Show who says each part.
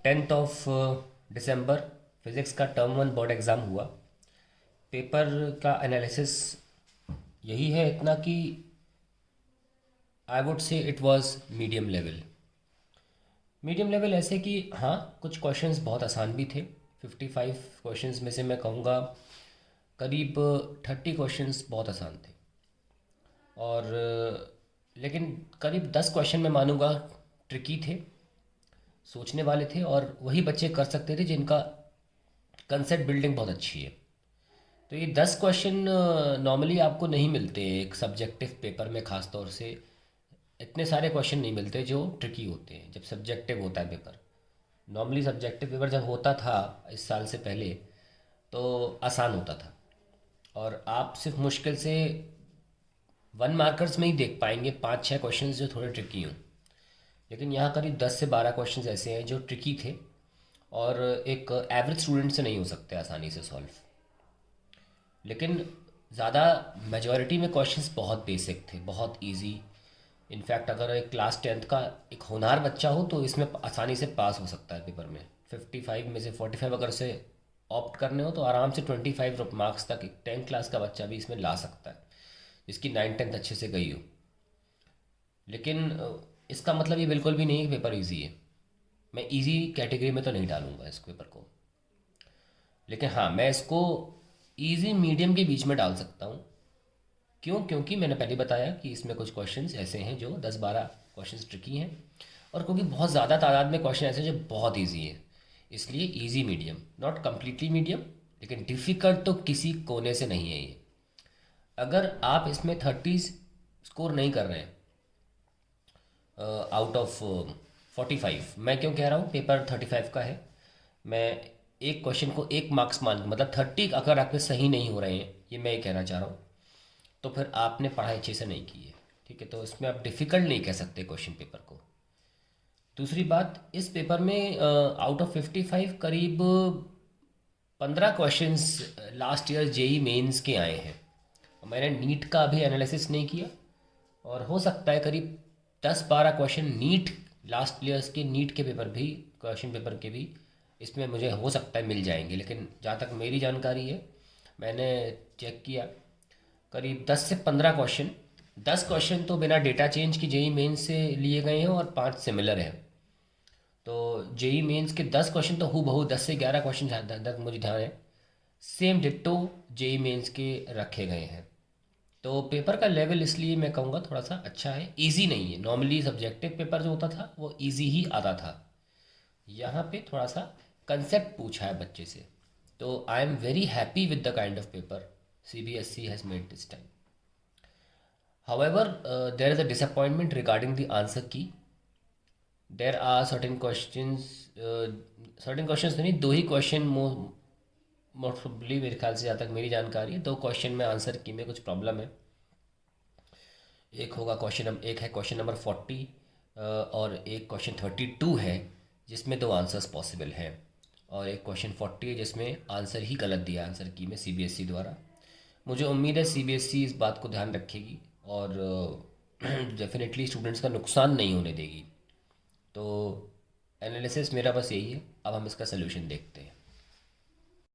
Speaker 1: 10 physics का term one board exam हुआ। Paper का एनालिसिस यही है इतना कि I would say it was medium level. Medium level ऐसे कि हाँ, कुछ क्वेश्चंस बहुत आसान भी थे। 55 क्वेश्चंस में से मैं कहूँगा करीब 30 क्वेश्चंस बहुत आसान थे। और लेकिन करीब 10 क्वेश्चन मैं मानूंगा ट्रिकी थे, सोचने वाले थे, और वही बच्चे कर सकते थे जिनका कंसेप्ट बिल्डिंग बहुत अच्छी है। तो ये 10 क्वेश्चन नॉर्मली आपको नहीं मिलते एक सब्जेक्टिव पेपर में, ख़ास तौर से इतने सारे क्वेश्चन नहीं मिलते जो ट्रिकी होते हैं जब सब्जेक्टिव होता है पेपर। नॉर्मली सब्जेक्टिव पेपर जब होता था इस साल से पहले तो आसान होता था, और आप सिर्फ मुश्किल से 1 मार्कर्स में ही देख पाएंगे 5-6 क्वेश्चन जो थोड़े ट्रिकी हों। लेकिन यहाँ करीब 10 से 12 क्वेश्चन ऐसे हैं जो ट्रिकी थे और एक एवरेज स्टूडेंट से नहीं हो सकते आसानी से सॉल्व। लेकिन ज़्यादा मेजॉरिटी में क्वेश्चंस बहुत बेसिक थे, बहुत इजी। इनफैक्ट अगर एक क्लास 10th का एक होनहार बच्चा हो तो इसमें आसानी से पास हो सकता है पेपर में। 55 में से 45 अगर से ऑप्ट करने हो तो आराम से 25 मार्क्स तक एक 10th क्लास का बच्चा भी इसमें ला सकता है, जिसकी 9th 10th अच्छे से गई हो। लेकिन इसका मतलब ये बिल्कुल भी नहीं है कि पेपर इजी है। मैं इजी कैटेगरी में तो नहीं डालूंगा इस पेपर को। लेकिन हाँ, मैं इसको इजी मीडियम के बीच में डाल सकता हूँ। क्यों? क्योंकि मैंने पहले बताया कि इसमें कुछ क्वेश्चंस ऐसे हैं जो 10-12 क्वेश्चंस ट्रिकी हैं, और क्योंकि बहुत ज़्यादा तादाद में क्वेश्चन ऐसे हैं जो बहुत इजी हैं, इसलिए easy medium, not completely medium, लेकिन डिफ़िकल्ट तो किसी कोने से नहीं है ये। अगर आप इसमें 30 स्कोर नहीं कर रहे हैं आउट ऑफ 45, मैं क्यों कह रहा हूँ पेपर 35 का है, मैं एक क्वेश्चन को 1 मार्क्स मान, मतलब 30 अगर आपके सही नहीं हो रहे हैं, ये मैं ये कहना चाह रहा हूँ, तो फिर आपने पढ़ाई अच्छे से नहीं की है। ठीक है, तो इसमें आप डिफ़िकल्ट नहीं कह सकते क्वेश्चन पेपर को। दूसरी बात, इस पेपर में आउट ऑफ 55 करीब 15 questions last year JEE Mains के आए हैं। मैंने नीट का अभी एनालिसिस नहीं किया, और हो सकता है करीब 10-12 क्वेश्चन नीट लास्ट ईयर्स के नीट के पेपर भी, क्वेश्चन पेपर के भी इसमें मुझे हो सकता है मिल जाएंगे। लेकिन जहाँ तक मेरी जानकारी है, मैंने चेक किया, करीब 10 से 15 क्वेश्चन, 10 क्वेश्चन तो बिना डेटा चेंज की जेई मेंस से लिए गए हैं और 5 सिमिलर हैं। तो जेई मेंस के 10 क्वेश्चन तो हूबहू, 10 से 11 क्वेश्चन जहाँ तक मुझे ध्यान है सेम डिट्टो जेई मेंस के रखे गए हैं। तो पेपर का लेवल इसलिए मैं कहूँगा थोड़ा सा अच्छा है, इजी नहीं है। नॉर्मली सब्जेक्टिव पेपर जो होता था वो इजी ही आता था, यहाँ पे थोड़ा सा कंसेप्ट पूछा है बच्चे से। तो I am very happy with the kind of paper CBSE has made this time. However, there is a disappointment regarding the answer key. There are certain questions नहीं, दो ही क्वेश्चन मोस्ट प्रोबेबली, मेरे ख्याल से जहाँ तक मेरी जानकारी है, दो क्वेश्चन में आंसर की में कुछ प्रॉब्लम है। एक है क्वेश्चन नंबर 40, और एक क्वेश्चन 32 है जिसमें दो आंसर्स पॉसिबल हैं, और एक क्वेश्चन 40 है जिसमें आंसर ही गलत दिया आंसर की में CBSE द्वारा। मुझे उम्मीद है CBSE इस बात को ध्यान रखेगी और डेफिनेटली स्टूडेंट्स का नुकसान नहीं होने देगी। तो एनालिसिस मेरा बस यही है, अब हम इसका सलूशन देखते हैं।